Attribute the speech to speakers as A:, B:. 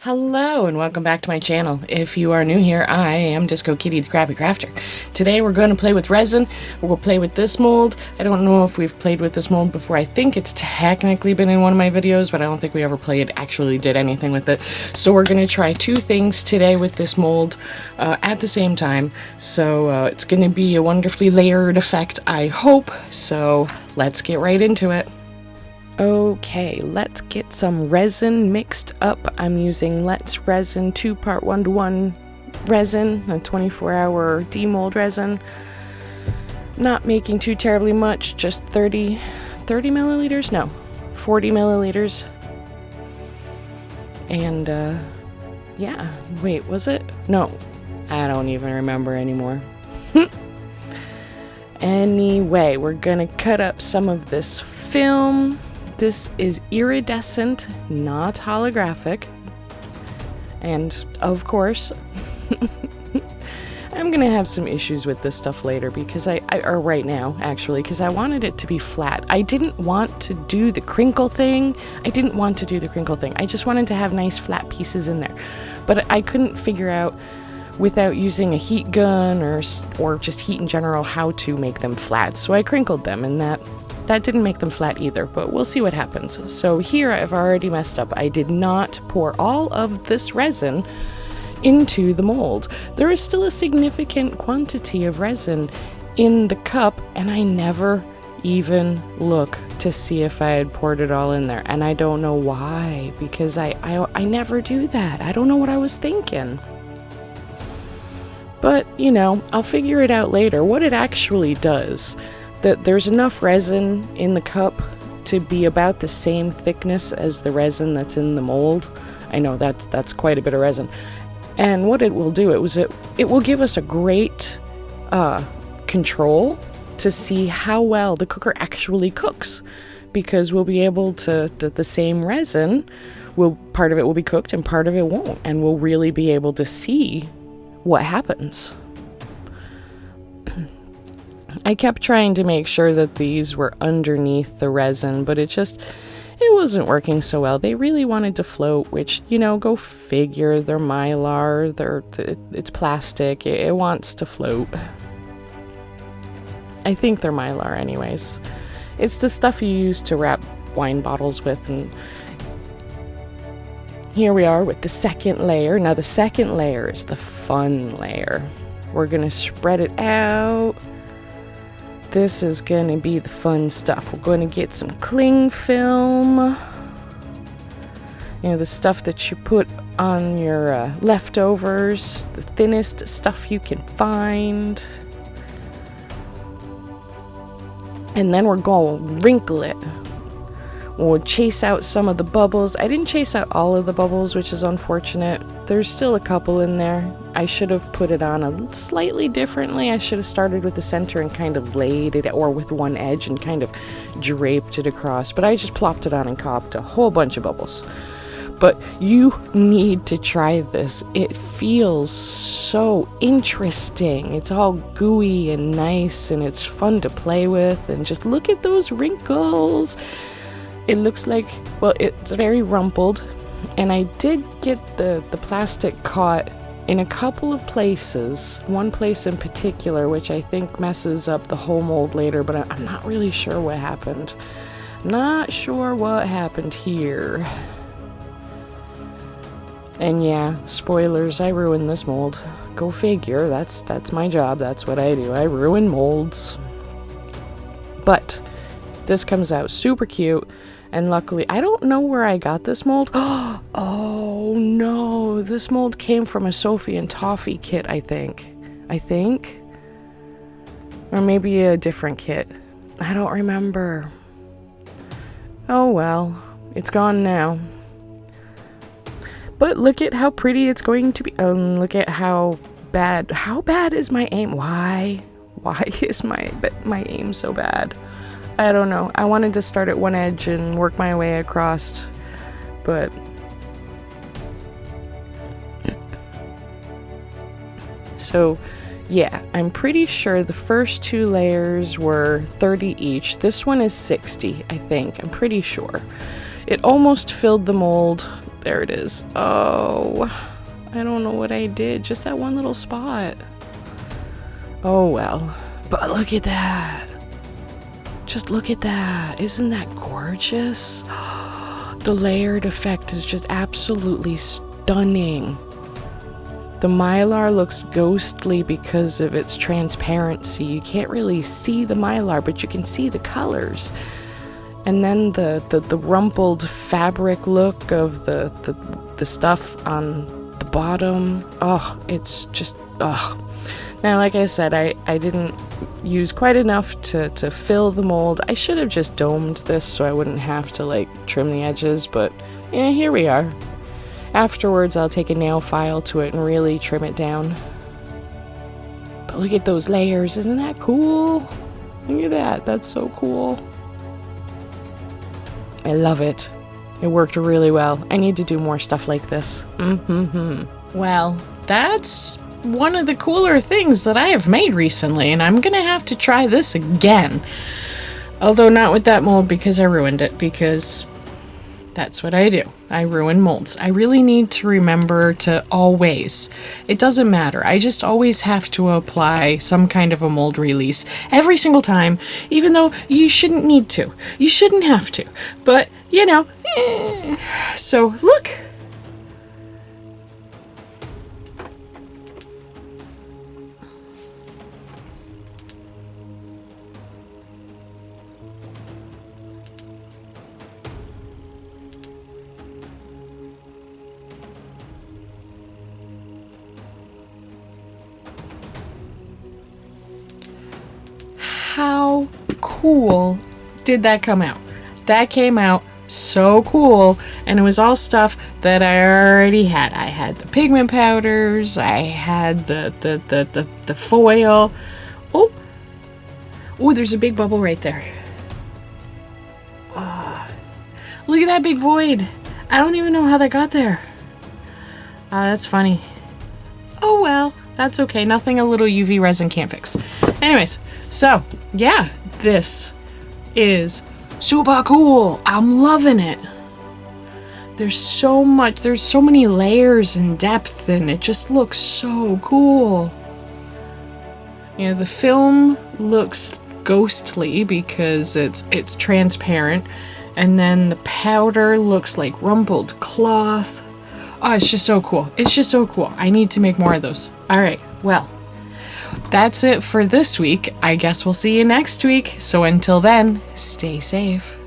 A: Hello and welcome back to my channel. If you are new here, I am Disco Kitty the Crappy Crafter. Today we're going to play with resin. We'll play with this mold. I don't know if we've played with this mold before. I think it's technically been in one of my videos, but I don't think we ever actually did anything with it. So we're going to try two things today with this mold at the same time. So it's going to be a wonderfully layered effect, I hope. So let's get right into it. Okay, let's get some resin mixed up. I'm using Let's Resin 2-part 1-to-1 resin, a 24-hour demold resin. Not making too terribly much, just 30 milliliters? No, 40 milliliters. And, yeah, wait, was it? No, I don't even remember anymore. Anyway, we're gonna cut up some of this film. This is iridescent, not holographic. And, of course, I'm gonna have some issues with this stuff later because or right now, actually, because I wanted it to be flat. I didn't want to do the crinkle thing. I just wanted to have nice flat pieces in there. But I couldn't figure out, without using a heat gun or just heat in general, how to make them flat. So I crinkled them, and that didn't make them flat either, but we'll see what happens. So here I've already messed up. I did not pour all of this resin into the mold. There is still a significant quantity of resin in the cup, and I never even look to see if I had poured it all in there. And I don't know why, because I never do that. I don't know what I was thinking. But, you know, I'll figure it out later. What it actually does, that there's enough resin in the cup to be about the same thickness as the resin that's in the mold. I know that's quite a bit of resin. And what it will do, it will give us a great control to see how well the cooker actually cooks, because we'll be able to the same resin, part of it will be cooked and part of it won't, and we'll really be able to see what happens. I kept trying to make sure that these were underneath the resin, but it wasn't working so well. They really wanted to float, which, you know, go figure. They're mylar, it's plastic, it wants to float. I think they're mylar anyways. It's the stuff you use to wrap wine bottles with, and here we are with the second layer. Now the second layer is the fun layer. We're gonna spread it out. This is going to be the fun stuff. We're going to get some cling film. You know, the stuff that you put on your leftovers. The thinnest stuff you can find. And then we're going to wrinkle it. We'll chase out some of the bubbles. I didn't chase out all of the bubbles, which is unfortunate. There's still a couple in there. I should have put it on a slightly differently. I should have started with the center and kind of laid it, or with one edge and kind of draped it across. But I just plopped it on and copped a whole bunch of bubbles. But you need to try this. It feels so interesting. It's all gooey and nice, and it's fun to play with. And just look at those wrinkles. It looks like, well, it's very rumpled, and I did get the plastic caught in a couple of places, one place in particular, which I think messes up the whole mold later, but I'm not really sure what happened. Not sure what happened here. And yeah, spoilers, I ruined this mold. Go figure, that's my job, that's what I do. I ruin molds. But this comes out super cute. And luckily, I don't know where I got this mold. Oh no, this mold came from a Sophie and Toffee kit, I think. Or maybe a different kit. I don't remember. Oh well, it's gone now. But look at how pretty it's going to be. Look at how bad is my aim? Why is my aim so bad? I don't know. I wanted to start at one edge and work my way across, but so yeah, I'm pretty sure the first two layers were 30 each. This one is 60, I think. I'm pretty sure. It almost filled the mold. There it is. Oh, I don't know what I did. Just that one little spot. Oh well. But look at that. Just look at that. Isn't that gorgeous? The layered effect is just absolutely stunning. The Mylar looks ghostly because of its transparency. You can't really see the Mylar, but you can see the colors. And then the rumpled fabric look of the stuff on the bottom. Oh, it's just, oh. Now, like I said, I didn't use quite enough to fill the mold. I should have just domed this so I wouldn't have to like trim the edges, but yeah, here we are. Afterwards, I'll take a nail file to it and really trim it down. But look at those layers. Isn't that cool? Look at that. That's so cool. I love it. It worked really well. I need to do more stuff like this. Well, that's one of the cooler things that I have made recently, and I'm gonna have to try this again. Although not with that mold because I ruined it, because that's what I do. I ruin molds. I really need to remember to always, it doesn't matter, I just always have to apply some kind of a mold release every single time, even though you shouldn't need to. You shouldn't have to. But, you know, so look. How cool did that come out? That came out so cool, and it was all stuff that I already had. I had the pigment powders, I had the foil. Oh, there's a big bubble right there. Look at that big void. I don't even know how that got there. That's funny. Oh well, that's okay. Nothing a little UV resin can't fix. Anyways, so yeah, this is super cool. I'm loving it. There's so many layers and depth, and it just looks so cool. You know, the film looks ghostly because it's transparent, and then the powder looks like rumpled cloth. Oh, it's just so cool. It's just so cool. I need to make more of those. All right, well, that's it for this week. I guess we'll see you next week. So until then, stay safe.